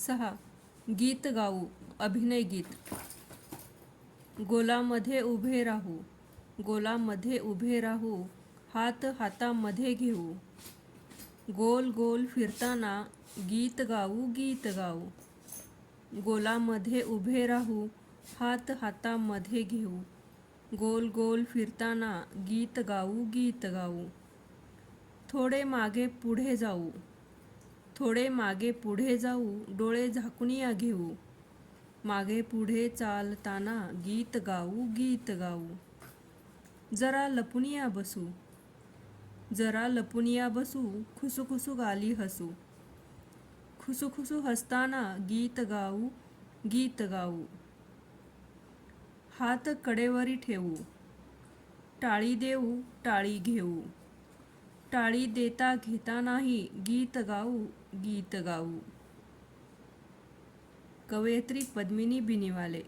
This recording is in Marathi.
6. गीत गाऊ. अभिनय गीत. गोलामध्ये उभे राहू, गोलामध्ये उभे राहू, हात हातामध्ये घेऊ. गोल गोल फिरताना गीत गाऊ, गीत गाऊ. गोलामध्ये उभे राहू, हात हातामध्ये घेऊ. गोल गोल फिरताना गीत गाऊ, गीत गाऊ. थोडे मागे पुढे जाऊ, थोडे मागे पुढे जाऊ, डोळे झाकूनिया घेऊ. मागे पुढे चालताना गीत गाऊ, गीत गाऊ. जरा लपूनिया बसू, जरा लपूनिया बसू, खुसूखुसू गाली हसू. खुसूखुसू हसताना गीत गाऊ, गीत गाऊ. हात कडेवरी ठेवू, टाळी देऊ, टाळी घेऊ. टाळी देता घेतानाही गीत गाऊ, गीत गाऊ. कवयित्री पद्मिनी बिनीवाले.